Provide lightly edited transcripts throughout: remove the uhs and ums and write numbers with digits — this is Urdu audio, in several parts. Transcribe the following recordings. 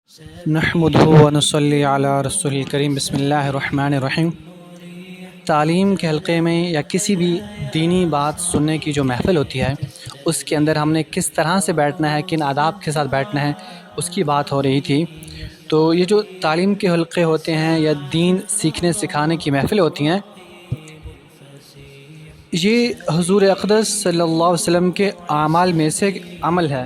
نحمدہ ونصلی علی رسول الکریم بسم اللہ الرحمن الرحیم۔ تعلیم کے حلقے میں یا کسی بھی دینی بات سننے کی جو محفل ہوتی ہے اس کے اندر ہم نے کس طرح سے بیٹھنا ہے، کن آداب کے ساتھ بیٹھنا ہے، اس کی بات ہو رہی تھی۔ تو یہ جو تعلیم کے حلقے ہوتے ہیں یا دین سیکھنے سکھانے کی محفل ہوتی ہیں، یہ حضور اقدس صلی اللہ علیہ وسلم کے اعمال میں سے ایک عمل ہے،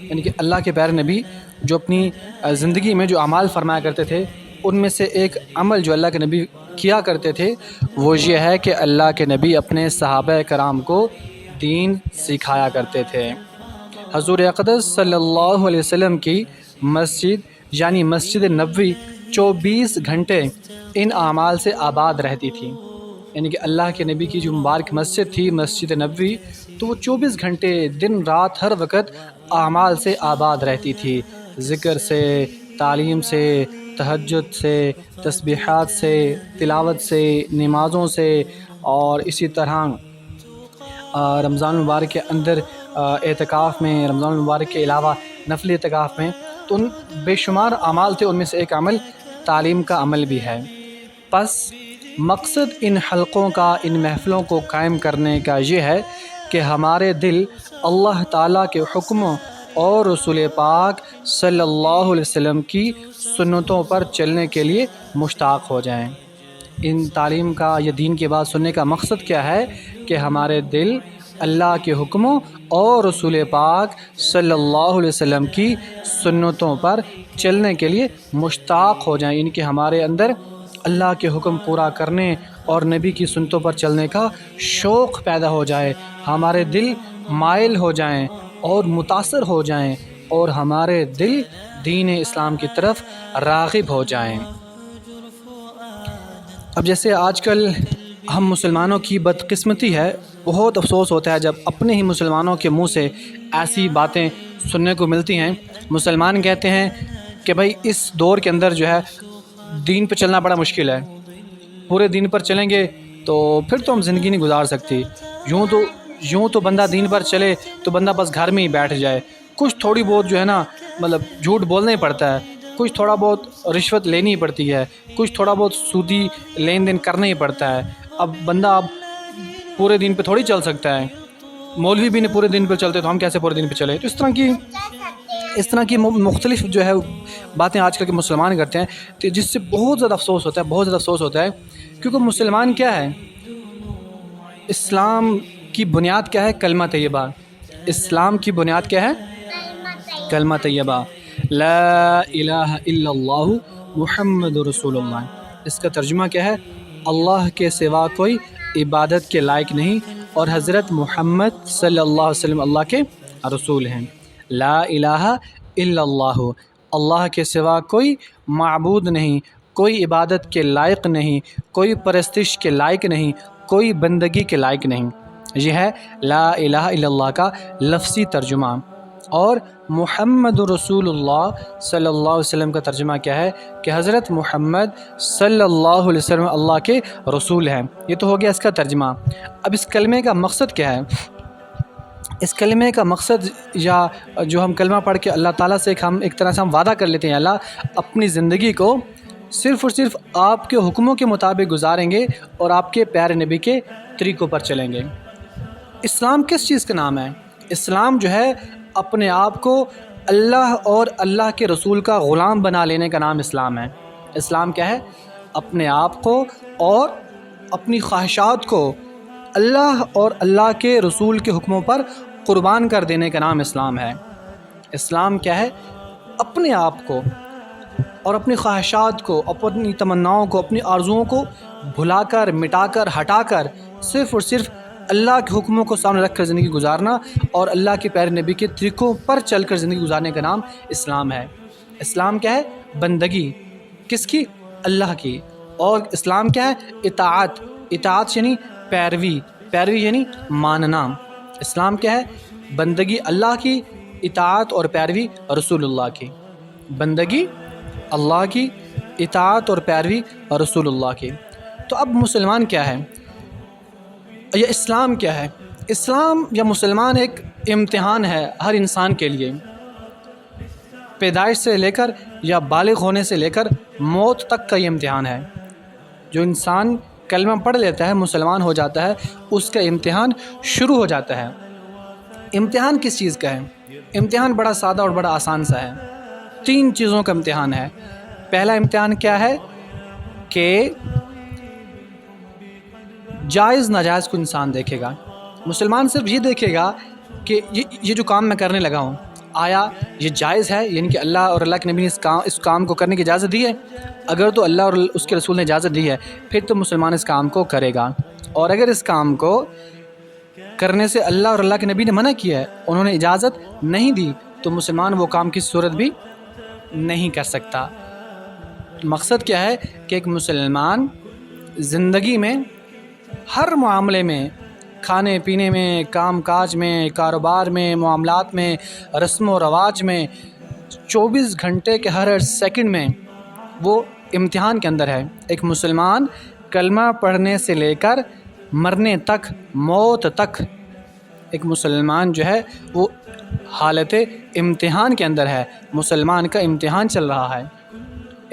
یعنی کہ اللہ کے پیارے نبی جو اپنی زندگی میں جو اعمال فرمایا کرتے تھے ان میں سے ایک عمل جو اللہ کے نبی کیا کرتے تھے وہ یہ ہے کہ اللہ کے نبی اپنے صحابہ کرام کو دین سکھایا کرتے تھے۔ حضور اقدس صلی اللہ علیہ وسلم کی مسجد یعنی مسجد نبوی 24 گھنٹے ان اعمال سے آباد رہتی تھی، یعنی کہ اللہ کے نبی کی جو مبارک مسجد تھی مسجد نبوی، تو وہ 24 گھنٹے دن رات ہر وقت اعمال سے آباد رہتی تھی، ذکر سے، تعلیم سے، تہجد سے، تسبیحات سے، تلاوت سے، نمازوں سے، اور اسی طرح رمضان المبارک کے اندر اعتکاف میں، رمضان المبارک کے علاوہ نفلی اعتکاف میں، تو ان بے شمار اعمال تھے، ان میں سے ایک عمل تعلیم کا عمل بھی ہے۔ پس مقصد ان حلقوں کا، ان محفلوں کو قائم کرنے کا یہ ہے کہ ہمارے دل اللہ تعالیٰ کے حکموں اور رسول پاک صلی اللہ علیہ وسلم کی سنتوں پر چلنے کے لیے مشتاق ہو جائیں۔ ان تعلیم کا یا دین کی بات سننے کا مقصد کیا ہے کہ ہمارے دل اللہ کے حکموں اور رسول پاک صلی اللہ علیہ وسلم کی سنتوں پر چلنے کے لیے مشتاق ہو جائیں، یعنی کہ ہمارے اندر اللہ کے حکم پورا کرنے اور نبی کی سنتوں پر چلنے کا شوق پیدا ہو جائے، ہمارے دل مائل ہو جائیں اور متاثر ہو جائیں، اور ہمارے دل دین اسلام کی طرف راغب ہو جائیں۔ اب جیسے آج کل ہم مسلمانوں کی بدقسمتی ہے، بہت افسوس ہوتا ہے جب اپنے ہی مسلمانوں کے منہ سے ایسی باتیں سننے کو ملتی ہیں۔ مسلمان کہتے ہیں کہ بھائی اس دور کے اندر جو ہے دین پہ چلنا بڑا مشکل ہے، پورے دین پر چلیں گے تو پھر تو ہم زندگی نہیں گزار سکتی، یوں تو بندہ دین پر چلے تو بندہ بس گھر میں ہی بیٹھ جائے، کچھ تھوڑی بہت جو ہے نا مطلب جھوٹ بولنا ہی پڑتا ہے، کچھ تھوڑا بہت رشوت لینی پڑتی ہے، کچھ تھوڑا بہت سودی لین دین کرنا ہی پڑتا ہے۔ اب بندہ پورے دن پہ تھوڑی چل سکتا ہے، مولوی بھی نہیں پورے دن پہ چلتے تو ہم کیسے پورے دن پہ چلے؟ تو اس طرح کی مختلف جو ہے باتیں آج کل کے مسلمان کرتے ہیں، تو جس سے بہت زیادہ افسوس ہوتا ہے، بہت زیادہ افسوس ہوتا ہے، کیونکہ مسلمان کیا ہے؟ اسلام کی بنیاد کیا ہے؟ کلمہ طیبہ۔ اسلام کی بنیاد کیا ہے؟ کلمہ طیبہ، لا الہ الا اللہ محمد رسول اللہ۔ اس کا ترجمہ کیا ہے؟ اللہ کے سوا کوئی عبادت کے لائق نہیں اور حضرت محمد صلی اللہ علیہ وسلم اللہ کے رسول ہیں۔ لا الہ الا اللہ، اللہ کے سوا کوئی معبود نہیں، کوئی عبادت کے لائق نہیں، کوئی پرستش کے لائق نہیں، کوئی بندگی کے لائق نہیں۔ یہ ہے لا الہ الا اللہ کا لفظی ترجمہ۔ اور محمد رسول اللہ صلی اللہ علیہ وسلم کا ترجمہ کیا ہے کہ حضرت محمد صلی اللہ علیہ وسلم اللہ کے رسول ہیں۔ یہ تو ہو گیا اس کا ترجمہ۔ اب اس کلمے کا مقصد کیا ہے؟ اس کلمے کا مقصد یا جو ہم کلمہ پڑھ کے اللہ تعالیٰ سے ایک طرح سے ہم وعدہ کر لیتے ہیں، اللہ اپنی زندگی کو صرف اور صرف آپ کے حکموں کے مطابق گزاریں گے اور آپ کے پیارے نبی کے طریقوں پر چلیں گے۔ اسلام کس چیز کا نام ہے؟ اسلام جو ہے اپنے آپ کو اللہ اور اللہ کے رسول کا غلام بنا لینے کا نام اسلام ہے۔ اسلام کیا ہے؟ اپنے آپ کو اور اپنی خواہشات کو اللہ اور اللہ کے رسول کے حکموں پر قربان کر دینے کا نام اسلام ہے۔ اسلام کیا ہے؟ اپنے آپ کو اور اپنی خواہشات کو، اپنی تمناؤں کو، اپنی آرزوؤں کو بھلا کر، مٹا کر، ہٹا کر صرف اور صرف اللہ کے حکموں کو سامنے رکھ کر زندگی گزارنا اور اللہ کے پیارے نبی کے طریقوں پر چل کر زندگی گزارنے کا نام اسلام ہے۔ اسلام کیا ہے؟ بندگی کس کی؟ اللہ کی۔ اور اسلام کیا ہے؟ اطاعت۔ اطاعت یعنی پیروی، پیروی یعنی ماننا۔ اسلام کیا ہے؟ بندگی اللہ کی، اطاعت اور پیروی رسول اللہ کی۔ بندگی اللہ کی، اطاعت اور پیروی رسول اللہ کی۔ تو اب مسلمان کیا ہے یا اسلام کیا ہے؟ اسلام یا مسلمان ایک امتحان ہے ہر انسان کے لیے۔ پیدائش سے لے کر یا بالغ ہونے سے لے کر موت تک کا یہ امتحان ہے۔ جو انسان کلمہ پڑھ لیتا ہے، مسلمان ہو جاتا ہے، اس کا امتحان شروع ہو جاتا ہے۔ امتحان کس چیز کا ہے؟ امتحان بڑا سادہ اور بڑا آسان سا ہے۔ 3 چیزوں کا امتحان ہے۔ پہلا امتحان کیا ہے کہ جائز ناجائز کو انسان دیکھے گا۔ مسلمان صرف یہ دیکھے گا کہ یہ جو کام میں کرنے لگا ہوں، آیا یہ جائز ہے، یعنی کہ اللہ اور اللہ کے نبی نے اس کام کو کرنے کی اجازت دی ہے؟ اگر تو اللہ اور اس کے رسول نے اجازت دی ہے، پھر تو مسلمان اس کام کو کرے گا۔ اور اگر اس کام کو کرنے سے اللہ اور اللہ کے نبی نے منع کیا ہے، انہوں نے اجازت نہیں دی، تو مسلمان وہ کام کی صورت بھی نہیں کر سکتا۔ مقصد کیا ہے کہ ایک مسلمان زندگی میں ہر معاملے میں، کھانے پینے میں، کام کاج میں، کاروبار میں، معاملات میں، رسم و رواج میں، 24 گھنٹے کے ہر سیکنڈ میں وہ امتحان کے اندر ہے۔ ایک مسلمان کلمہ پڑھنے سے لے کر مرنے تک، موت تک، ایک مسلمان جو ہے وہ حالت امتحان کے اندر ہے۔ مسلمان کا امتحان چل رہا ہے۔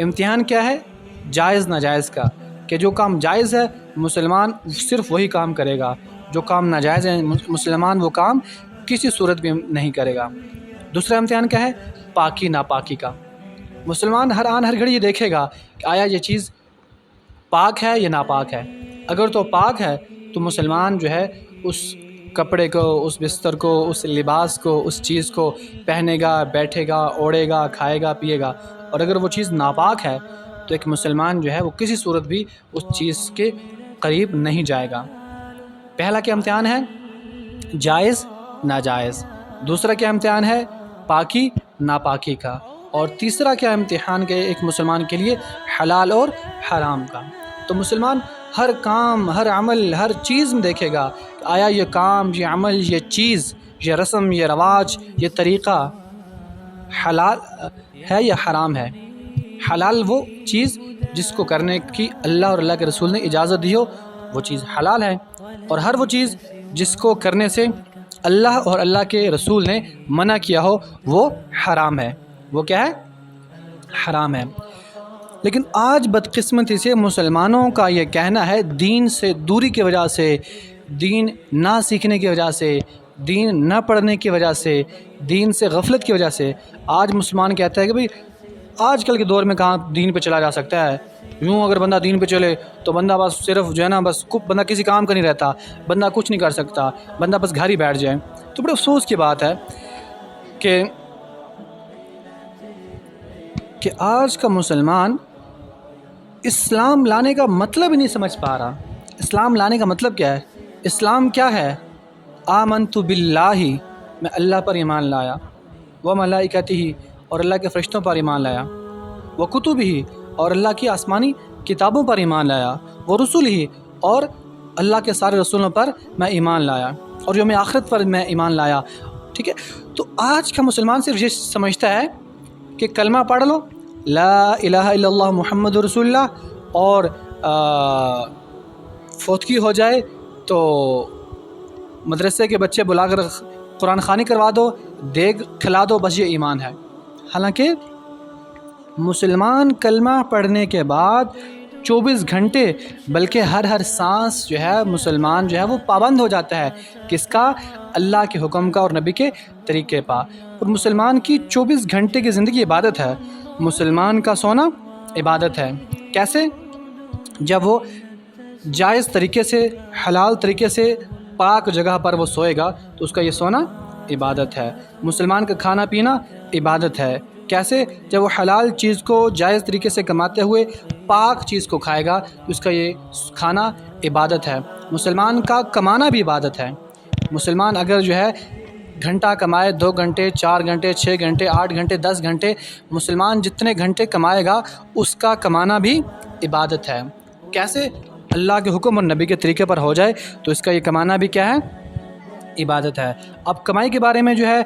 امتحان کیا ہے؟ جائز ناجائز کا، کہ جو کام جائز ہے مسلمان صرف وہی کام کرے گا، جو کام ناجائز ہے مسلمان وہ کام کسی صورت بھی نہیں کرے گا۔ دوسرا امتحان کیا ہے؟ پاکی ناپاکی کا۔ مسلمان ہر آن ہر گھڑی یہ دیکھے گا کہ آیا یہ چیز پاک ہے یا ناپاک ہے۔ اگر تو پاک ہے تو مسلمان جو ہے اس کپڑے کو، اس بستر کو، اس لباس کو، اس چیز کو پہنے گا، بیٹھے گا، اوڑھے گا، کھائے گا، پیے گا۔ اور اگر وہ چیز ناپاک ہے تو ایک مسلمان جو ہے وہ کسی صورت بھی اس چیز کے قریب نہیں جائے گا۔ پہلا کیا امتحان ہے؟ جائز ناجائز۔ دوسرا کیا امتحان ہے؟ پاکی ناپاکی کا۔ اور تیسرا کیا امتحان کہ ایک مسلمان کے لیے حلال اور حرام کا۔ تو مسلمان ہر کام، ہر عمل، ہر چیز میں دیکھے گا کہ آیا یہ کام، یہ عمل، یہ چیز، یہ رسم، یہ رواج، یہ طریقہ حلال ہے یا حرام ہے۔ حلال وہ چیز جس کو کرنے کی اللہ اور اللہ کے رسول نے اجازت دی ہو، وہ چیز حلال ہے۔ اور ہر وہ چیز جس کو کرنے سے اللہ اور اللہ کے رسول نے منع کیا ہو، وہ حرام ہے۔ وہ کیا ہے؟ حرام ہے۔ لیکن آج بدقسمتی سے مسلمانوں کا یہ کہنا ہے، دین سے دوری کی وجہ سے، دین نہ سیکھنے کی وجہ سے، دین نہ پڑھنے کی وجہ سے، دین سے غفلت کی وجہ سے، آج مسلمان کہتا ہے کہ بھئی آج کل کے دور میں کہاں دین پہ چلا جا سکتا ہے۔ یوں اگر بندہ دین پہ چلے تو بندہ بس صرف جو ہے نا، بس بندہ کسی کام کا نہیں رہتا، بندہ کچھ نہیں کر سکتا، بندہ بس گھر ہی بیٹھ جائے۔ تو بڑے افسوس کی بات ہے کہ آج کا مسلمان اسلام لانے کا مطلب ہی نہیں سمجھ پا رہا۔ اسلام لانے کا مطلب کیا ہے؟ اسلام کیا ہے؟ آمنت باللہ، میں اللہ پر ایمان لایا، وملائکتہ، اور اللہ کے فرشتوں پر ایمان لایا، وکتبہ، اور اللہ کی آسمانی کتابوں پر ایمان لایا، ورسلہ، اور اللہ کے سارے رسولوں پر میں ایمان لایا، اور یوم آخرت پر میں ایمان لایا۔ ٹھیک ہے؟ تو آج کا مسلمان صرف یہ سمجھتا ہے کہ کلمہ پڑھ لو، لا الہ الا اللہ محمد رسول اللہ، اور فوتگی ہو جائے تو مدرسے کے بچے بلا کر قرآن خوانی کروا دو، دیگ کھلا دو، بس یہ ایمان ہے۔ حالانکہ مسلمان کلمہ پڑھنے کے بعد 24 گھنٹے بلکہ ہر سانس جو ہے مسلمان جو ہے وہ پابند ہو جاتا ہے، کس کا؟ اللہ کے حکم کا اور نبی کے طریقے پا۔ اور مسلمان کی 24 گھنٹے کی زندگی عبادت ہے۔ مسلمان کا سونا عبادت ہے۔ کیسے؟ جب وہ جائز طریقے سے، حلال طریقے سے، پاک جگہ پر وہ سوئے گا تو اس کا یہ سونا عبادت ہے۔ مسلمان کا کھانا پینا عبادت ہے۔ کیسے؟ جب وہ حلال چیز کو جائز طریقے سے کماتے ہوئے پاک چیز کو کھائے گا تو اس کا یہ کھانا عبادت ہے۔ مسلمان کا کمانا بھی عبادت ہے۔ مسلمان اگر جو ہے گھنٹہ کمائے، 2 گھنٹے، 4 گھنٹے، 6 گھنٹے، 8 گھنٹے، 10 گھنٹے، مسلمان جتنے گھنٹے کمائے گا اس کا کمانا بھی عبادت ہے۔ کیسے؟ اللہ کے حکم اور نبی کے طریقے پر ہو جائے تو اس کا یہ کمانا بھی کیا ہے؟ عبادت ہے۔ اب کمائی کے بارے میں جو ہے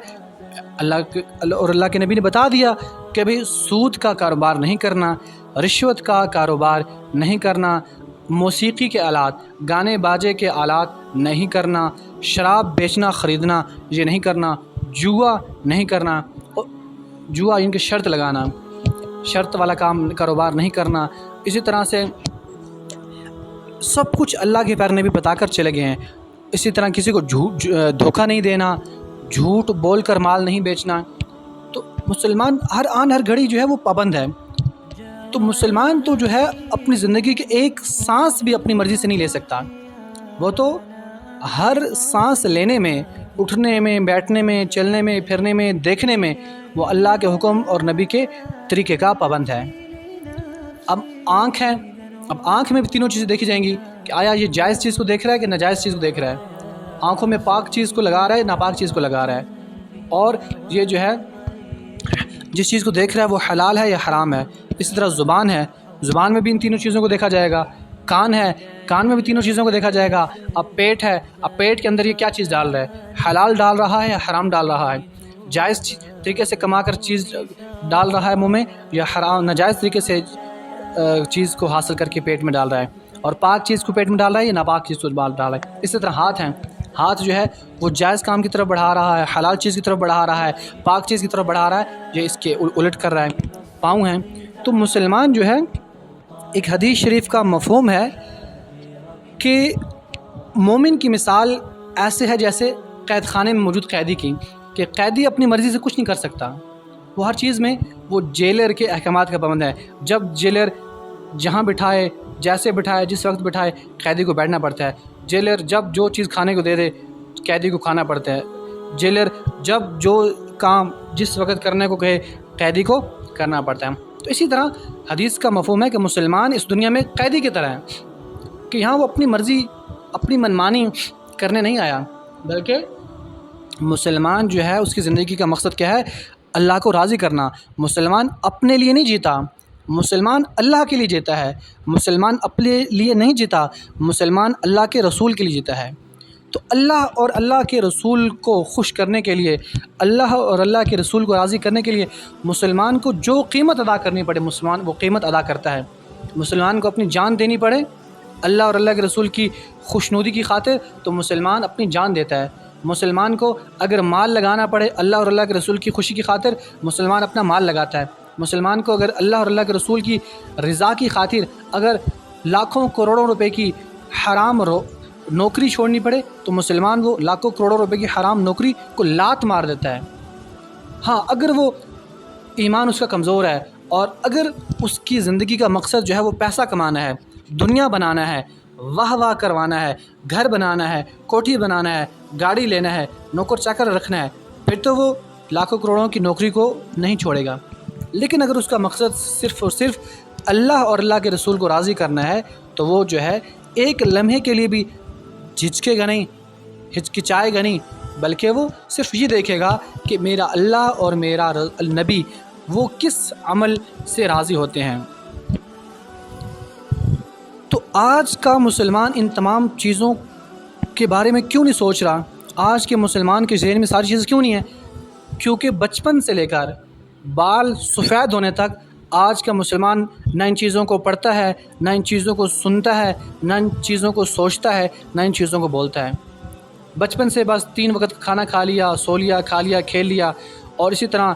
اللہ کے نبی نے بتا دیا کہ بھئی سود کا کاروبار نہیں کرنا، رشوت کا کاروبار نہیں کرنا، موسیقی کے آلات، گانے باجے کے آلات نہیں کرنا، شراب بیچنا خریدنا یہ نہیں کرنا، جوا نہیں کرنا، جوا یعنی کہ شرط لگانا، شرط والا کام کاروبار نہیں کرنا، اسی طرح سے سب کچھ اللہ کے پیارے نبی بتا کر چلے گئے ہیں۔ اسی طرح کسی کو دھوکہ نہیں دینا، جھوٹ بول کر مال نہیں بیچنا۔ تو مسلمان ہر آن ہر گھڑی جو ہے وہ پابند ہے۔ تو مسلمان تو جو ہے اپنی زندگی کے ایک سانس بھی اپنی مرضی سے نہیں لے سکتا، وہ تو ہر سانس لینے میں، اٹھنے میں، بیٹھنے میں، چلنے میں، پھرنے میں، دیکھنے میں وہ اللہ کے حکم اور نبی کے طریقے کا پابند ہے۔ اب آنکھ ہے، اب آنکھ میں بھی تینوں چیزیں دیکھی جائیں گی کہ آیا یہ جائز چیز کو دیکھ رہا ہے کہ ناجائز چیز کو دیکھ رہا ہے، آنکھوں میں پاک چیز کو لگا رہا ہے ناپاک چیز کو لگا رہا ہے، اور یہ جو ہے جس چیز کو دیکھ رہا ہے وہ حلال ہے یا حرام ہے۔ اسی طرح زبان ہے، زبان میں بھی ان تینوں چیزوں کو دیکھا جائے گا۔ کان ہے، کان میں بھی تینوں چیزوں کو دیکھا جائے گا۔ اب پیٹ ہے، اب پیٹ کے اندر یہ کیا چیز ڈال رہا ہے، حلال ڈال رہا ہے یا حرام ڈال رہا ہے، جائز طریقے سے کما کر چیز ڈال رہا ہے منہ میں یا حرام ناجائز طریقے سے چیز کو حاصل کر کے پیٹ میں ڈال رہا ہے، اور پاک چیز کو پیٹ میں ڈال رہا ہے یا ناپاک چیز کو ڈال رہا ہے۔ اسی طرح ہاتھ ہیں، ہاتھ جو ہے وہ جائز کام کی طرف بڑھا رہا ہے، حلال چیز کی طرف بڑھا رہا ہے، پاک چیز کی طرف بڑھا رہا ہے، یہ اس کے الٹ کر رہا ہے۔ پاؤں ہیں، تو مسلمان جو ہے ایک حدیث شریف کا مفہوم ہے کہ مومن کی مثال ایسے ہے جیسے قید خانے میں موجود قیدی کی، کہ قیدی اپنی مرضی سے کچھ نہیں کر سکتا، وہ ہر چیز میں وہ جیلر کے احکامات کا پابند ہے۔ جب جیلر جہاں بٹھائے، جیسے بٹھائے، جس وقت بٹھائے، قیدی کو بیٹھنا پڑتا ہے۔ جیلر جب جو چیز کھانے کو دے دے، قیدی کو کھانا پڑتا ہے۔ جیلر جب جو کام جس وقت کرنے کو کہے، قیدی کو کرنا پڑتا ہے۔ تو اسی طرح حدیث کا مفہوم ہے کہ مسلمان اس دنیا میں قیدی کی طرح ہے، کہ یہاں وہ اپنی مرضی، اپنی منمانی کرنے نہیں آیا، بلکہ مسلمان جو ہے اس کی زندگی کا مقصد کیا ہے، اللہ کو راضی کرنا۔ مسلمان اپنے لیے نہیں جیتا، مسلمان اللہ کے لیے جیتا ہے، مسلمان اپنے لیے نہیں جیتا، مسلمان اللہ کے رسول کے لیے جیتا ہے۔ تو اللہ اور اللہ کے رسول کو خوش کرنے کے لیے، اللہ اور اللہ کے رسول کو راضی کرنے کے لیے مسلمان کو جو قیمت ادا کرنی پڑے، مسلمان وہ قیمت ادا کرتا ہے۔ مسلمان کو اپنی جان دینی پڑے اللہ اور اللہ کے رسول کی خوشنودی کی خاطر، تو مسلمان اپنی جان دیتا ہے۔ مسلمان کو اگر مال لگانا پڑے اللہ اور اللہ کے رسول کی خوشی کی خاطر، مسلمان اپنا مال لگاتا ہے۔ مسلمان کو اگر اللہ اور اللہ کے رسول کی رضا کی خاطر اگر لاکھوں کروڑوں روپے کی حرام نوکری چھوڑنی پڑے، تو مسلمان وہ لاکھوں کروڑوں روپے کی حرام نوکری کو لات مار دیتا ہے۔ ہاں، اگر وہ ایمان اس کا کمزور ہے، اور اگر اس کی زندگی کا مقصد جو ہے وہ پیسہ کمانا ہے، دنیا بنانا ہے، واہ واہ کروانا ہے، گھر بنانا ہے، کوٹھی بنانا ہے، گاڑی لینا ہے، نوکر چاکر رکھنا ہے، پھر تو وہ لاکھوں کروڑوں کی نوکری کو نہیں چھوڑے گا۔ لیکن اگر اس کا مقصد صرف اور صرف اللہ اور اللہ کے رسول کو راضی کرنا ہے، تو وہ جو ہے ایک لمحے کے لیے بھی جھجکے گا نہیں، ہچکچائے گا نہیں، بلکہ وہ صرف یہ دیکھے گا کہ میرا اللہ اور میرا نبی وہ کس عمل سے راضی ہوتے ہیں۔ تو آج کا مسلمان ان تمام چیزوں کے بارے میں کیوں نہیں سوچ رہا؟ آج کے مسلمان کے ذہن میں ساری چیزیں کیوں نہیں ہیں؟ کیونکہ بچپن سے لے کر بال سفید ہونے تک آج کا مسلمان نہ ان چیزوں کو پڑھتا ہے، نہ ان چیزوں کو سنتا ہے، نہ ان چیزوں کو سوچتا ہے، نہ ان چیزوں کو بولتا ہے۔ بچپن سے بس 3 وقت کھانا کھا لیا، سو لیا، کھا لیا، کھیل لیا، اور اسی طرح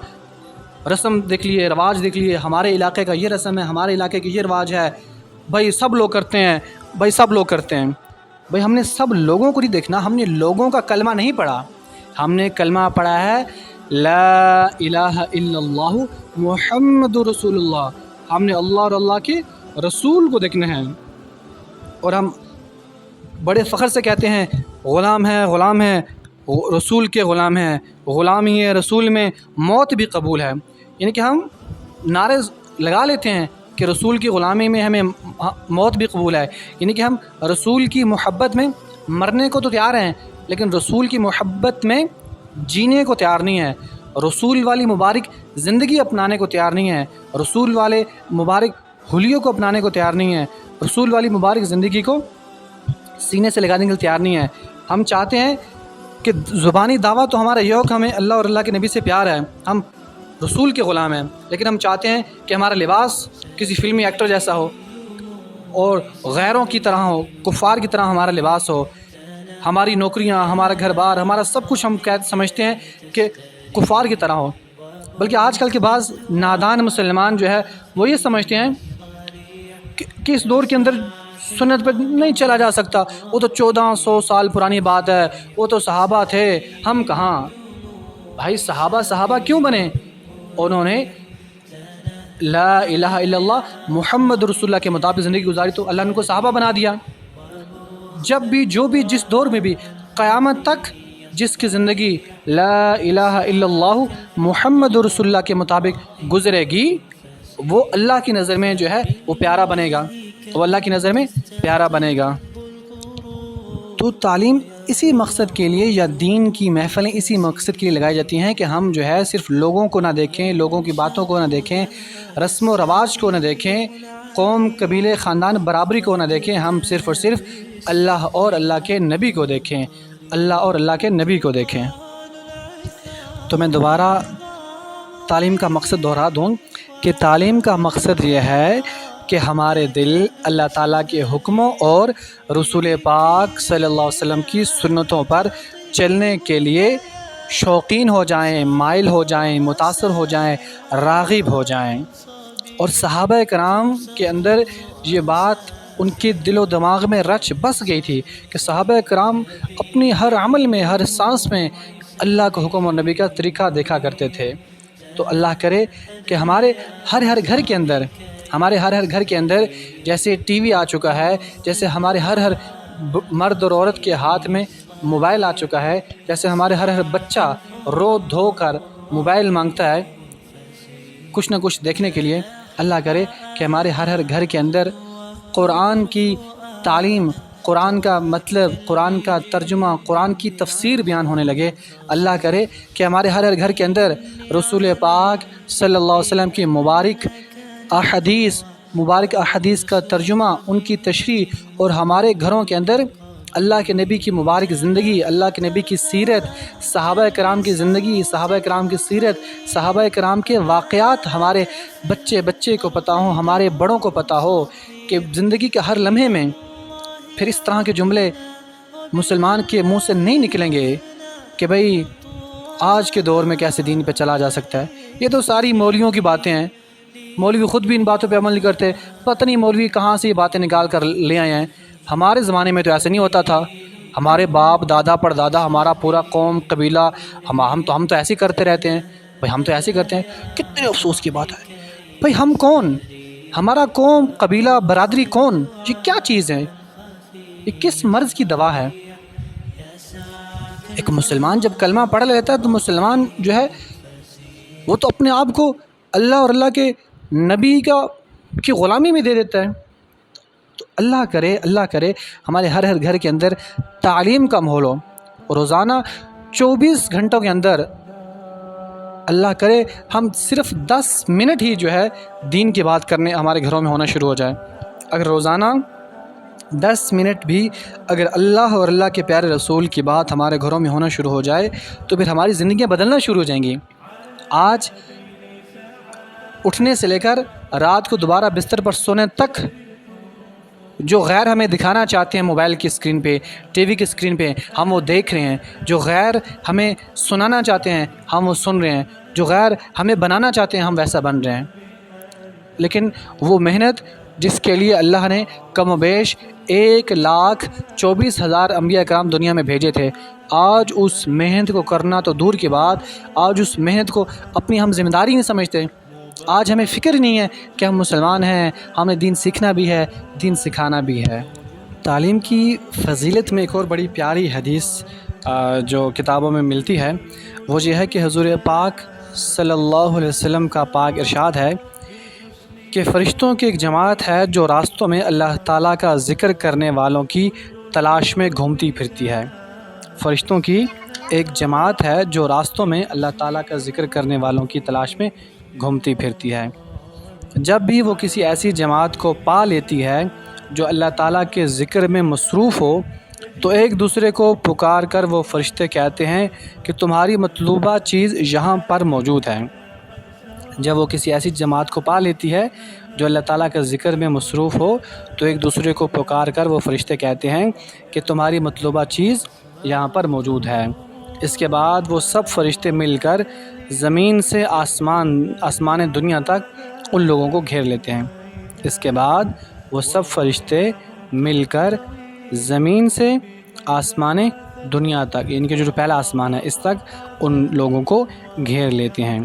رسم دیکھ لیے، رواج دیکھ لیے، ہمارے علاقے کا یہ رسم ہے، ہمارے علاقے کی یہ رواج ہے، بھائی سب لوگ کرتے ہیں، بھائی سب لوگ کرتے ہیں۔ بھائی ہم نے سب لوگوں کو نہیں دیکھنا، ہم نے لوگوں کا کلمہ نہیں پڑھا، ہم نے کلمہ پڑھا ہے لا الہ الا اللہ محمد رسول اللہ۔ ہم نے اللہ اور اللہ کے رسول کو دیکھنا ہے، اور ہم بڑے فخر سے کہتے ہیں غلام ہے، غلام ہے، رسول کے غلام ہیں، غلامی ہے رسول میں موت بھی قبول ہے۔ یعنی کہ ہم نعرے لگا لیتے ہیں کہ رسول کی غلامی میں ہمیں موت بھی قبول ہے، یعنی کہ ہم رسول کی محبت میں مرنے کو تو تیار ہیں، لیکن رسول کی محبت میں جینے کو تیار نہیں ہے، رسول والی مبارک زندگی اپنانے کو تیار نہیں ہے، رسول والے مبارک حلیوں کو اپنانے کو تیار نہیں ہے، رسول والی مبارک زندگی کو سینے سے لگانے کے لیے تیار نہیں ہے۔ ہم چاہتے ہیں کہ زبانی دعویٰ تو ہمارا یہ ہو کہ ہمیں اللہ اور اللہ کے نبی سے پیار ہے، ہم رسول کے غلام ہیں، لیکن ہم چاہتے ہیں کہ ہمارا لباس کسی فلمی ایکٹر جیسا ہو اور غیروں کی طرح ہو، کفار کی طرح ہمارا لباس ہو، ہماری نوکریاں، ہمارا گھر بار، ہمارا سب کچھ ہم سمجھتے ہیں کہ کفار کی طرح ہو۔ بلکہ آج کل کے بعض نادان مسلمان جو ہے وہ یہ سمجھتے ہیں کہ اس دور کے اندر سنت پہ نہیں چلا جا سکتا، وہ تو 1400 سال پرانی بات ہے، وہ تو صحابہ تھے، ہم کہاں۔ بھائی صحابہ کیوں بنے؟ انہوں نے لا الہ الا اللہ محمد رسول اللہ کے مطابق زندگی گزاری تو اللہ نے ان کو صحابہ بنا دیا۔ جب بھی جو بھی جس دور میں بھی قیامت تک جس کی زندگی لا الہ الا اللہ محمد رسول اللہ کے مطابق گزرے گی وہ اللہ کی نظر میں جو ہے وہ پیارا بنے گا، وہ اللہ کی نظر میں پیارا بنے گا۔ تو تعلیم اسی مقصد کے لیے یا دین کی محفلیں اسی مقصد کے لیے لگائی جاتی ہیں کہ ہم جو ہے صرف لوگوں کو نہ دیکھیں، لوگوں کی باتوں کو نہ دیکھیں، رسم و رواج کو نہ دیکھیں، قوم قبیلے خاندان برابری کو نہ دیکھیں، ہم صرف اور صرف اللہ اور اللہ کے نبی کو دیکھیں، اللہ اور اللہ کے نبی کو دیکھیں۔ تو میں دوبارہ تعلیم کا مقصد دہرا دوں کہ تعلیم کا مقصد یہ ہے کہ ہمارے دل اللہ تعالیٰ کے حکموں اور رسول پاک صلی اللہ علیہ وسلم کی سنتوں پر چلنے کے لیے شوقین ہو جائیں، مائل ہو جائیں، متاثر ہو جائیں، راغب ہو جائیں۔ اور صحابہ کرام کے اندر یہ بات ان کے دل و دماغ میں رچ بس گئی تھی کہ صحابہ کرام اپنی ہر عمل میں، ہر سانس میں اللہ کا حکم اور نبی کا طریقہ دیکھا کرتے تھے۔ تو اللہ کرے کہ ہمارے ہر گھر کے اندر جیسے ٹی وی آ چکا ہے، جیسے ہمارے ہر مرد اور عورت کے ہاتھ میں موبائل آ چکا ہے، جیسے ہمارے ہر بچہ رو دھو کر موبائل مانگتا ہے کچھ نہ کچھ دیکھنے کے لیے، اللہ کرے کہ ہمارے ہر گھر کے اندر قرآن کی تعلیم، قرآن کا مطلب، قرآن کا ترجمہ، قرآن کی تفسیر بیان ہونے لگے۔ اللہ کرے کہ ہمارے ہر گھر کے اندر رسول پاک صلی اللہ علیہ وسلم کی مبارک احادیث کا ترجمہ، ان کی تشریح، اور ہمارے گھروں کے اندر اللہ کے نبی کی مبارک زندگی، اللہ کے نبی کی سیرت، صحابہ کرام کی زندگی، صحابہ کرام کی سیرت، صحابہ کرام کے واقعات ہمارے بچے کو پتہ ہوں، ہمارے بڑوں کو پتہ ہو کہ زندگی کے ہر لمحے میں پھر اس طرح کے جملے مسلمان کے منہ سے نہیں نکلیں گے کہ بھئی آج کے دور میں کیسے دین پہ چلا جا سکتا ہے۔ یہ تو ساری مولویوں کی باتیں ہیں، مولوی خود بھی ان باتوں پہ عمل نہیں کرتے، پتہ نہیں مولوی کہاں سے یہ باتیں نکال کر لے آئے ہیں۔ ہمارے زمانے میں تو ایسے نہیں ہوتا تھا، ہمارے باپ دادا پردادا، ہمارا پورا قوم قبیلہ، ہم تو ایسے ہی کرتے رہتے ہیں۔ بھئی ہم تو ایسے ہی کرتے ہیں، کتنے افسوس کی بات ہے۔ بھئی ہم کون؟ ہمارا قوم، قبیلہ، برادری کون؟ یہ کیا چیز ہے؟ یہ کس مرض کی دوا ہے؟ ایک مسلمان جب کلمہ پڑھ لیتا ہے تو مسلمان جو ہے وہ تو اپنے آپ کو اللہ اور اللہ کے نبی کی غلامی میں دے دیتا ہے۔ تو اللہ کرے ہمارے ہر گھر کے اندر تعلیم کا ماحول ہو، روزانہ 24 گھنٹوں کے اندر اللہ کرے ہم صرف 10 منٹ ہی جو ہے دین کی بات کرنے ہمارے گھروں میں ہونا شروع ہو جائے۔ اگر روزانہ 10 منٹ بھی اگر اللہ اور اللہ کے پیارے رسول کی بات ہمارے گھروں میں ہونا شروع ہو جائے تو پھر ہماری زندگیاں بدلنا شروع ہو جائیں گی۔ آج اٹھنے سے لے کر رات کو دوبارہ بستر پر سونے تک جو غیر ہمیں دکھانا چاہتے ہیں موبائل کی اسکرین پہ، ٹی وی کی اسکرین پہ، ہم وہ دیکھ رہے ہیں۔ جو غیر ہمیں سنانا چاہتے ہیں ہم وہ سن رہے ہیں، جو غیر ہمیں بنانا چاہتے ہیں ہم ویسا بن رہے ہیں۔ لیکن وہ محنت جس کے لیے اللہ نے کم و بیش 1,24,000 انبیاء کرام دنیا میں بھیجے تھے، آج اس محنت کو کرنا تو دور کی بات، آج اس محنت کو اپنی ہم ذمہ داری نہیں سمجھتے۔ آج ہمیں فکر نہیں ہے کہ ہم مسلمان ہیں، ہمیں دین سیکھنا بھی ہے، دین سکھانا بھی ہے۔ تعلیم کی فضیلت میں ایک اور بڑی پیاری حدیث جو کتابوں میں ملتی ہے وہ یہ ہے کہ حضور پاک صلی اللہ علیہ وسلم کا پاک ارشاد ہے کہ فرشتوں کی ایک جماعت ہے جو راستوں میں اللہ تعالیٰ کا ذکر کرنے والوں کی تلاش میں گھومتی پھرتی ہے۔ فرشتوں کی ایک جماعت ہے جو راستوں میں اللہ تعالیٰ کا ذکر کرنے والوں کی تلاش میں گھومتی پھرتی ہے۔ جب بھی وہ کسی ایسی جماعت کو پا لیتی ہے جو اللہ تعالیٰ کے ذکر میں مصروف ہو تو ایک دوسرے کو پکار کر وہ فرشتے کہتے ہیں کہ تمہاری مطلوبہ چیز یہاں پر موجود ہے۔ جب وہ کسی ایسی جماعت کو پا لیتی ہے جو اللہ تعالیٰ کے ذکر میں مصروف ہو تو ایک دوسرے کو پکار کر وہ فرشتے کہتے ہیں کہ تمہاری مطلوبہ چیز یہاں پر موجود ہے۔ اس کے بعد وہ سب فرشتے مل کر زمین سے آسمان دنیا تک ان لوگوں کو گھیر لیتے ہیں۔ اس کے بعد وہ سب فرشتے مل کر زمین سے آسمان دنیا تک، یعنی کہ جو پہلا آسمان ہے اس تک ان لوگوں کو گھیر لیتے ہیں۔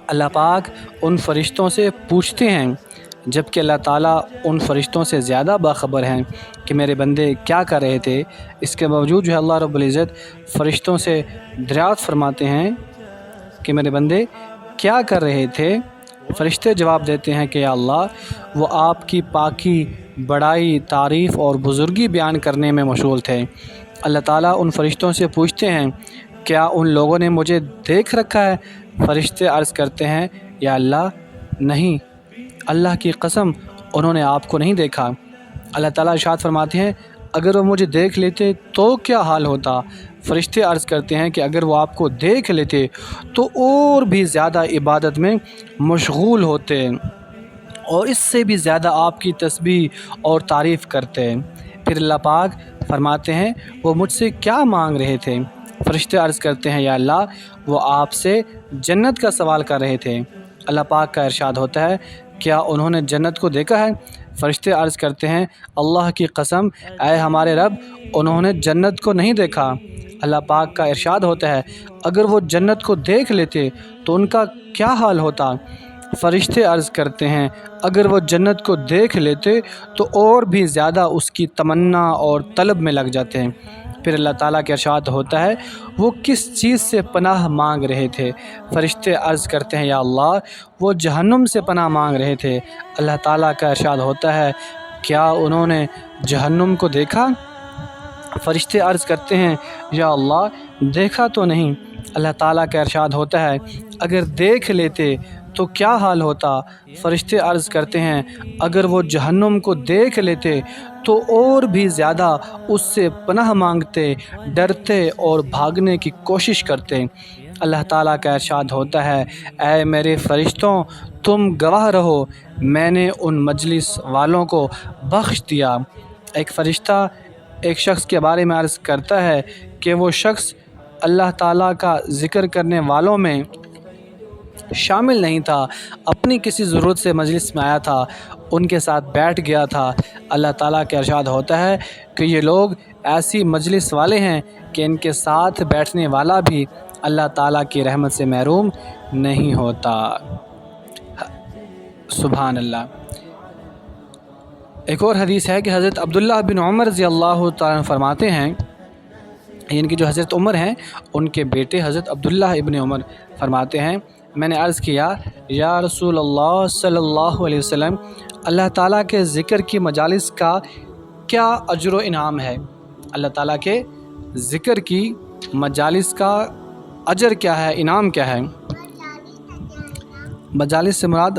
اللہ پاک ان فرشتوں سے پوچھتے ہیں، جبکہ اللہ تعالیٰ ان فرشتوں سے زیادہ باخبر ہیں کہ میرے بندے کیا کر رہے تھے، اس کے باوجود جو ہے اللہ رب العزت فرشتوں سے دریافت فرماتے ہیں کہ میرے بندے کیا کر رہے تھے۔ فرشتے جواب دیتے ہیں کہ یا اللہ وہ آپ کی پاکی، بڑائی، تعریف اور بزرگی بیان کرنے میں مشغول تھے۔ اللہ تعالیٰ ان فرشتوں سے پوچھتے ہیں کیا ان لوگوں نے مجھے دیکھ رکھا ہے؟ فرشتے عرض کرتے ہیں یا اللہ نہیں، اللہ کی قسم انہوں نے آپ کو نہیں دیکھا۔ اللہ تعالیٰ ارشاد فرماتے ہیں اگر وہ مجھے دیکھ لیتے تو کیا حال ہوتا؟ فرشتے عرض کرتے ہیں کہ اگر وہ آپ کو دیکھ لیتے تو اور بھی زیادہ عبادت میں مشغول ہوتے اور اس سے بھی زیادہ آپ کی تسبیح اور تعریف کرتے۔ پھر اللہ پاک فرماتے ہیں وہ مجھ سے کیا مانگ رہے تھے؟ فرشتے عرض کرتے ہیں یا اللہ وہ آپ سے جنت کا سوال کر رہے تھے۔ اللہ پاک کا ارشاد ہوتا ہے کیا انہوں نے جنت کو دیکھا ہے؟ فرشتے عرض کرتے ہیں اللہ کی قسم اے ہمارے رب انہوں نے جنت کو نہیں دیکھا۔ اللہ پاک کا ارشاد ہوتا ہے اگر وہ جنت کو دیکھ لیتے تو ان کا کیا حال ہوتا؟ فرشتے عرض کرتے ہیں اگر وہ جنت کو دیکھ لیتے تو اور بھی زیادہ اس کی تمنا اور طلب میں لگ جاتے ہیں۔ پھر اللہ تعالیٰ کا ارشاد ہوتا ہے وہ کس چیز سے پناہ مانگ رہے تھے؟ فرشتے عرض کرتے ہیں یا اللہ وہ جہنم سے پناہ مانگ رہے تھے۔ اللہ تعالیٰ کا ارشاد ہوتا ہے کیا انہوں نے جہنم کو دیکھا؟ فرشتے عرض کرتے ہیں یا اللہ دیکھا تو نہیں۔ اللہ تعالیٰ کا ارشاد ہوتا ہے اگر دیکھ لیتے تو کیا حال ہوتا؟ فرشتے عرض کرتے ہیں اگر وہ جہنم کو دیکھ لیتے تو اور بھی زیادہ اس سے پناہ مانگتے، ڈرتے اور بھاگنے کی کوشش کرتے۔ اللہ تعالیٰ کا ارشاد ہوتا ہے اے میرے فرشتوں تم گواہ رہو میں نے ان مجلس والوں کو بخش دیا۔ ایک فرشتہ ایک شخص کے بارے میں عرض کرتا ہے کہ وہ شخص اللہ تعالیٰ کا ذکر کرنے والوں میں شامل نہیں تھا، اپنی کسی ضرورت سے مجلس میں آیا تھا، ان کے ساتھ بیٹھ گیا تھا۔ اللہ تعالیٰ کا ارشاد ہوتا ہے کہ یہ لوگ ایسی مجلس والے ہیں کہ ان کے ساتھ بیٹھنے والا بھی اللہ تعالیٰ کی رحمت سے محروم نہیں ہوتا۔ سبحان اللہ۔ ایک اور حدیث ہے کہ حضرت عبداللہ بن عمر رضی اللہ تعالیٰ فرماتے ہیں، ان کی جو حضرت عمر ہیں ان کے بیٹے حضرت عبداللہ ابن عمر فرماتے ہیں میں نے عرض کیا یا رسول اللہ صلی اللہ علیہ وسلم اللہ تعالیٰ کے ذکر کی مجالس کا کیا اجر و انعام ہے؟ اللہ تعالیٰ کے ذکر کی مجالس کا اجر کیا ہے، انعام کیا ہے؟ مجالس سے مراد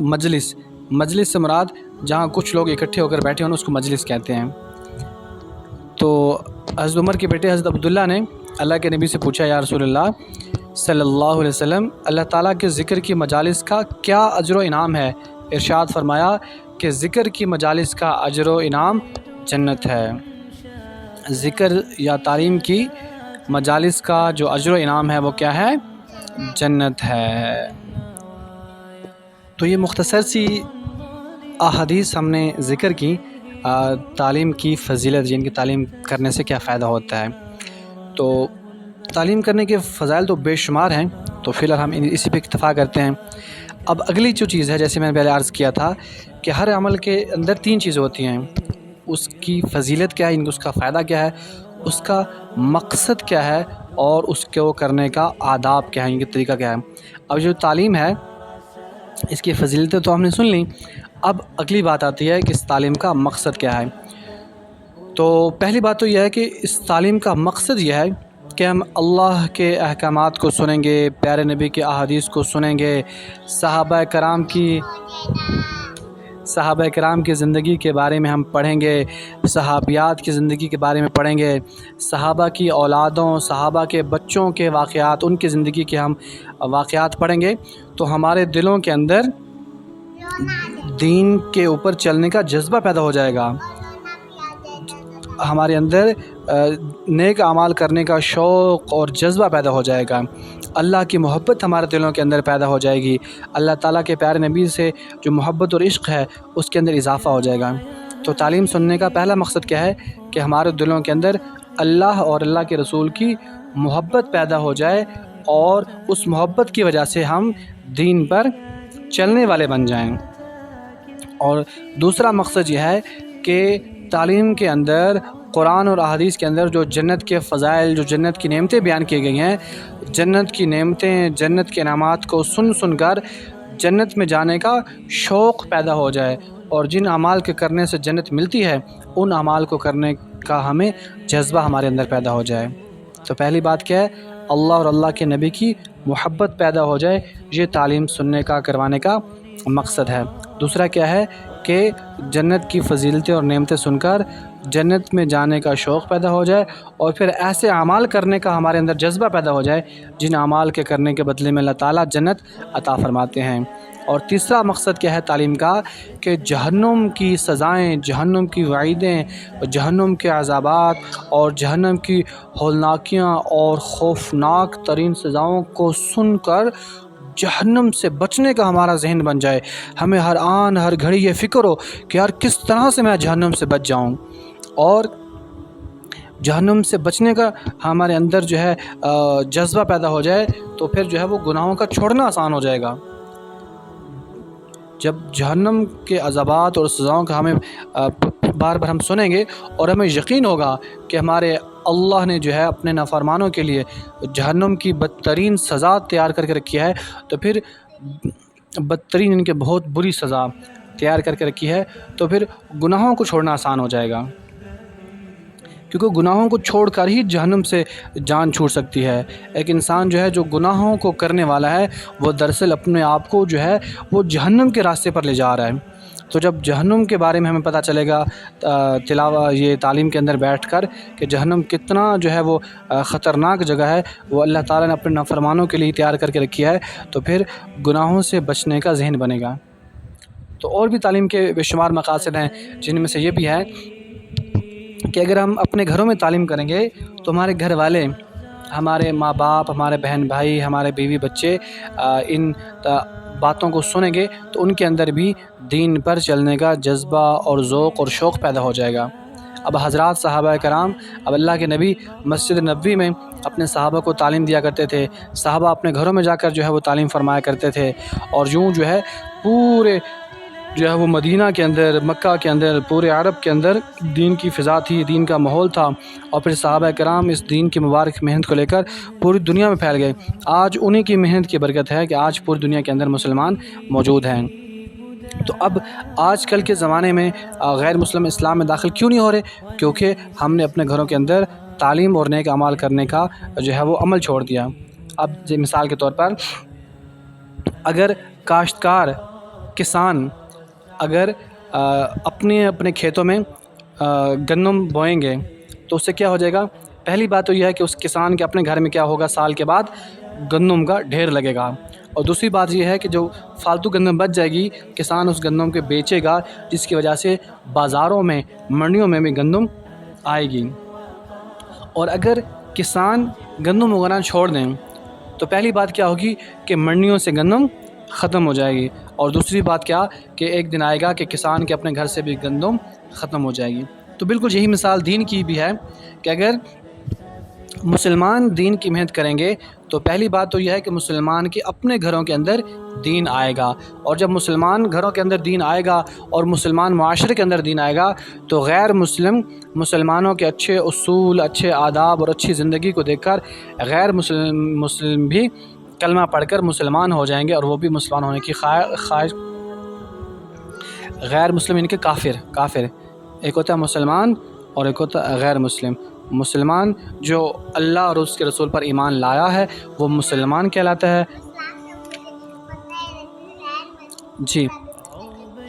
مجلس سے مراد جہاں کچھ لوگ اکٹھے ہو کر بیٹھے ہوں اس کو مجلس کہتے ہیں۔ تو حضرت عمر کے بیٹے حضرت عبداللہ نے اللہ کے نبی سے پوچھا یا رسول اللہ صلی اللہ علیہ وسلم اللہ تعالیٰ کے ذکر کی مجالس کا کیا اجر و انعام ہے؟ ارشاد فرمایا کہ ذکر کی مجالس کا اجر و انعام جنت ہے۔ ذکر یا تعلیم کی مجالس کا جو اجر و انعام ہے وہ کیا ہے؟ جنت ہے۔ تو یہ مختصر سی احادیث ہم نے ذکر کی تعلیم کی فضیلت، جن کی تعلیم کرنے سے کیا فائدہ ہوتا ہے۔ تو تعلیم کرنے کے فضائل تو بے شمار ہیں، تو فی الحال ہم اسی پہ اکتفا کرتے ہیں۔ اب اگلی جو چیز ہے، جیسے میں نے پہلے عرض کیا تھا کہ ہر عمل کے اندر 3 چیزیں ہوتی ہیں، اس کی فضیلت کیا ہے، اس کا فائدہ کیا ہے، اس کا مقصد کیا ہے، اور اس کو کرنے کا آداب کیا ہے، ان کا طریقہ کیا ہے۔ اب جو تعلیم ہے اس کی فضیلتیں تو ہم نے سن لیں، اب اگلی بات آتی ہے کہ اس تعلیم کا مقصد کیا ہے۔ تو پہلی بات تو یہ ہے کہ اس تعلیم کا مقصد یہ ہے کہ ہم اللہ کے احکامات کو سنیں گے، پیارے نبی کے احادیث کو سنیں گے، صحابہ کرام کی زندگی کے بارے میں ہم پڑھیں گے، صحابیات کی زندگی کے بارے میں پڑھیں گے، صحابہ کی اولادوں، صحابہ کے بچوں کے واقعات، ان کی زندگی کے ہم واقعات پڑھیں گے، تو ہمارے دلوں کے اندر دین کے اوپر چلنے کا جذبہ پیدا ہو جائے گا، ہمارے اندر نیک اعمال کرنے کا شوق اور جذبہ پیدا ہو جائے گا، اللہ کی محبت ہمارے دلوں کے اندر پیدا ہو جائے گی، اللہ تعالیٰ کے پیارے نبی سے جو محبت اور عشق ہے اس کے اندر اضافہ ہو جائے گا۔ تو تعلیم سننے کا پہلا مقصد کیا ہے کہ ہمارے دلوں کے اندر اللہ اور اللہ کے رسول کی محبت پیدا ہو جائے، اور اس محبت کی وجہ سے ہم دین پر چلنے والے بن جائیں۔ اور دوسرا مقصد یہ ہے کہ تعلیم کے اندر، قرآن اور احادیث کے اندر جو جنت کے فضائل، جو جنت کی نعمتیں بیان کی گئی ہیں، جنت کی نعمتیں، جنت کے انعامات کو سن کر جنت میں جانے کا شوق پیدا ہو جائے، اور جن اعمال کے کرنے سے جنت ملتی ہے ان اعمال کو کرنے کا ہمیں جذبہ ہمارے اندر پیدا ہو جائے۔ تو پہلی بات کیا ہے؟ اللہ اور اللہ کے نبی کی محبت پیدا ہو جائے، یہ تعلیم سننے کا، کروانے کا مقصد ہے۔ دوسرا کیا ہے کہ جنت کی فضیلتیں اور نعمتیں سن کر جنت میں جانے کا شوق پیدا ہو جائے، اور پھر ایسے اعمال کرنے کا ہمارے اندر جذبہ پیدا ہو جائے جن اعمال کے کرنے کے بدلے میں اللہ تعالیٰ جنت عطا فرماتے ہیں۔ اور تیسرا مقصد کیا ہے تعلیم کا؟ کہ جہنم کی سزائیں، جہنم کی وعیدیں، جہنم کے عذابات اور جہنم کی ہولناکیاں اور خوفناک ترین سزاؤں کو سن کر جہنم سے بچنے کا ہمارا ذہن بن جائے، ہمیں ہر آن ہر گھڑی یہ فکر ہو کہ یار کس طرح سے میں جہنم سے بچ جاؤں، اور جہنم سے بچنے کا ہمارے اندر جو ہے جذبہ پیدا ہو جائے، تو پھر جو ہے وہ گناہوں کا چھوڑنا آسان ہو جائے گا۔ جب جہنم کے عذابات اور سزاؤں کا ہمیں بار بار ہم سنیں گے اور ہمیں یقین ہوگا کہ ہمارے اللہ نے جو ہے اپنے نافرمانوں کے لیے جہنم کی بدترین سزا تیار کر کے رکھی ہے، تو پھر بدترین ان کے بہت بری سزا تیار کر کے رکھی ہے، تو پھر گناہوں کو چھوڑنا آسان ہو جائے گا، کیونکہ گناہوں کو چھوڑ کر ہی جہنم سے جان چھوٹ سکتی ہے۔ ایک انسان جو ہے جو گناہوں کو کرنے والا ہے وہ دراصل اپنے آپ کو جو ہے وہ جہنم کے راستے پر لے جا رہا ہے۔ تو جب جہنم کے بارے میں ہمیں پتہ چلے گا یہ تعلیم کے اندر بیٹھ کر کہ جہنم کتنا جو ہے وہ خطرناک جگہ ہے، وہ اللہ تعالیٰ نے اپنے نافرمانوں کے لیے تیار کر کے رکھی ہے، تو پھر گناہوں سے بچنے کا ذہن بنے گا۔ تو اور بھی تعلیم کے بے شمار مقاصد ہیں، جن میں سے یہ بھی ہے کہ اگر ہم اپنے گھروں میں تعلیم کریں گے تو ہمارے گھر والے، ہمارے ماں باپ، ہمارے بہن بھائی، ہمارے بیوی بچے ان باتوں کو سنیں گے تو ان کے اندر بھی دین پر چلنے کا جذبہ اور ذوق اور شوق پیدا ہو جائے گا۔ اب حضرات صحابہ کرام، اب اللہ کے نبی مسجد نبوی میں اپنے صحابہ کو تعلیم دیا کرتے تھے، صحابہ اپنے گھروں میں جا کر جو ہے وہ تعلیم فرمایا کرتے تھے، اور یوں جو ہے پورے جو ہے وہ مدینہ کے اندر، مکہ کے اندر، پورے عرب کے اندر دین کی فضا تھی، دین کا ماحول تھا، اور پھر صحابہ کرام اس دین کی مبارک محنت کو لے کر پوری دنیا میں پھیل گئے۔ آج انہی کی محنت کی برکت ہے کہ آج پوری دنیا کے اندر مسلمان موجود ہیں۔ تو اب آج کل کے زمانے میں غیر مسلم اسلام میں داخل کیوں نہیں ہو رہے؟ کیونکہ ہم نے اپنے گھروں کے اندر تعلیم اور نیک اعمال کرنے کا جو ہے وہ عمل چھوڑ دیا۔ اب مثال کے طور پر اگر کاشتکار، کسان اگر اپنے کھیتوں میں گندم بوئیں گے تو اس سے کیا ہو جائے گا؟ پہلی بات تو یہ ہے کہ اس کسان کے اپنے گھر میں کیا ہوگا، سال کے بعد گندم کا ڈھیر لگے گا، اور دوسری بات یہ ہے کہ جو فالتو گندم بچ جائے گی کسان اس گندم کے بیچے گا، جس کی وجہ سے بازاروں میں، منڈیوں میں بھی گندم آئے گی۔ اور اگر کسان گندم اگانا چھوڑ دیں تو پہلی بات کیا ہوگی کہ منڈیوں سے گندم ختم ہو جائے گی، اور دوسری بات کیا کہ ایک دن آئے گا کہ کسان کے اپنے گھر سے بھی گندم ختم ہو جائے گی۔ تو بالکل یہی مثال دین کی بھی ہے کہ اگر مسلمان دین کی محنت کریں گے تو پہلی بات تو یہ ہے کہ مسلمان کے اپنے گھروں کے اندر دین آئے گا، اور جب مسلمان گھروں کے اندر دین آئے گا اور مسلمان معاشرے کے اندر دین آئے گا تو غیر مسلمانوں کے اچھے اصول، اچھے آداب اور اچھی زندگی کو دیکھ کر غیر مسلم بھی کلمہ پڑھ کر مسلمان ہو جائیں گے، اور وہ بھی مسلمان ہونے کی خواہش۔ غیر مسلم ان کے کافر، ایک ہوتا ہے مسلمان اور ایک ہوتا ہے غیر مسلم۔ مسلمان جو اللہ اور اس کے رسول پر ایمان لایا ہے وہ مسلمان کہلاتا ہے۔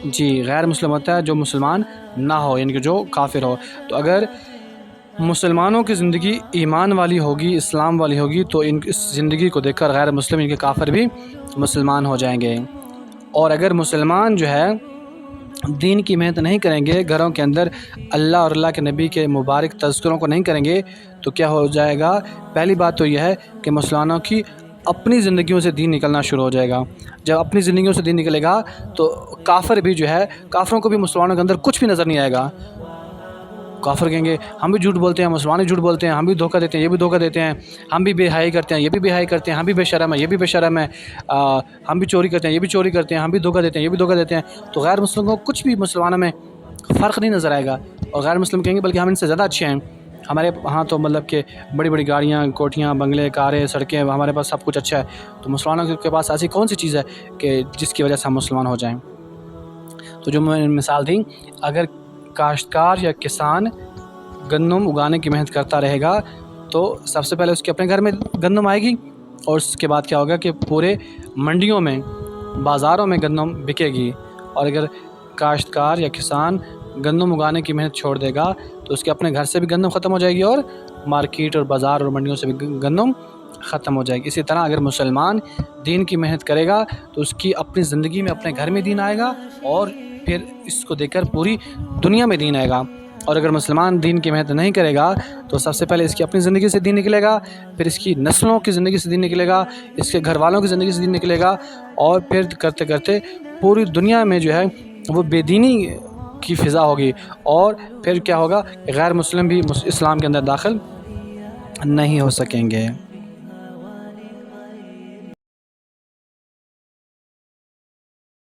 جی غیر مسلم ہوتا ہے جو مسلمان نہ ہو، یعنی کہ جو کافر ہو۔ تو اگر مسلمانوں کی زندگی ایمان والی ہوگی، اسلام والی ہوگی، تو اس زندگی کو دیکھ کر غیر مسلم ان کے کافر بھی مسلمان ہو جائیں گے۔ اور اگر مسلمان جو ہے دین کی محنت نہیں کریں گے، گھروں کے اندر اللہ اور اللہ کے نبی کے مبارک تذکروں کو نہیں کریں گے، تو کیا ہو جائے گا؟ پہلی بات تو یہ ہے کہ مسلمانوں کی اپنی زندگیوں سے دین نکلنا شروع ہو جائے گا۔ جب اپنی زندگیوں سے دین نکلے گا تو کافر بھی جو ہے، کافروں کو بھی مسلمانوں کے اندر کچھ بھی نظر نہیں آئے گا۔ کافر کہیں گے ہم بھی جھوٹ بولتے ہیں، مسلمان بھی جھوٹ بولتے ہیں، ہم بھی دھوکہ دیتے ہیں، یہ بھی دھوکہ دیتے ہیں، ہم بھی بے حیائی کرتے ہیں، یہ بھی بے حیائی کرتے ہیں، ہم بھی بے شرم ہیں، یہ بھی بے شرم ہے، ہم بھی چوری کرتے ہیں، یہ بھی چوری کرتے ہیں، ہم بھی دھوکہ دیتے ہیں، یہ بھی دھوکہ دیتے ہیں۔ تو غیر مسلموں کو کچھ بھی مسلمانوں میں فرق نہیں نظر آئے گا، اور غیر مسلم کہیں گے بلکہ ہم ان سے زیادہ اچھے ہیں، ہمارے ہاں تو مطلب کہ بڑی بڑی گاڑیاں، کوٹھیاں، بنگلے، کاریں، سڑکیں، ہمارے پاس سب کچھ اچھا ہے۔ تو مسلمانوں کے پاس ایسی کون سی چیز ہے کہ جس کی وجہ سے ہم مسلمان ہو جائیں؟ تو جو میں نے مثال دی، اگر کاشتکار یا کسان گندم اگانے کی محنت کرتا رہے گا تو سب سے پہلے اس کے اپنے گھر میں گندم آئے گی، اور اس کے بعد کیا ہوگا کہ پورے منڈیوں میں، بازاروں میں گندم بکے گی۔ اور اگر کاشتکار یا کسان گندم اگانے کی محنت چھوڑ دے گا تو اس کے اپنے گھر سے بھی گندم ختم ہو جائے گی، اور مارکیٹ اور بازار اور منڈیوں سے بھی گندم ختم ہو جائے گی۔ اسی طرح اگر مسلمان دین کی محنت کرے گا تو اس کی اپنی زندگی میں اپنے گھر میں دین آئے گا، اور پھر اس کو دیکھ کر پوری دنیا میں دین آئے گا۔ اور اگر مسلمان دین کی محنت نہیں کرے گا تو سب سے پہلے اس کی اپنی زندگی سے دین نکلے گا، پھر اس کی نسلوں کی زندگی سے دین نکلے گا، اس کے گھر والوں کی زندگی سے دین نکلے گا، اور پھر کرتے کرتے پوری دنیا میں جو ہے وہ بے دینی کی فضا ہوگی، اور پھر کیا ہوگا کہ غیر مسلم بھی اسلام کے اندر داخل نہیں ہو سکیں گے۔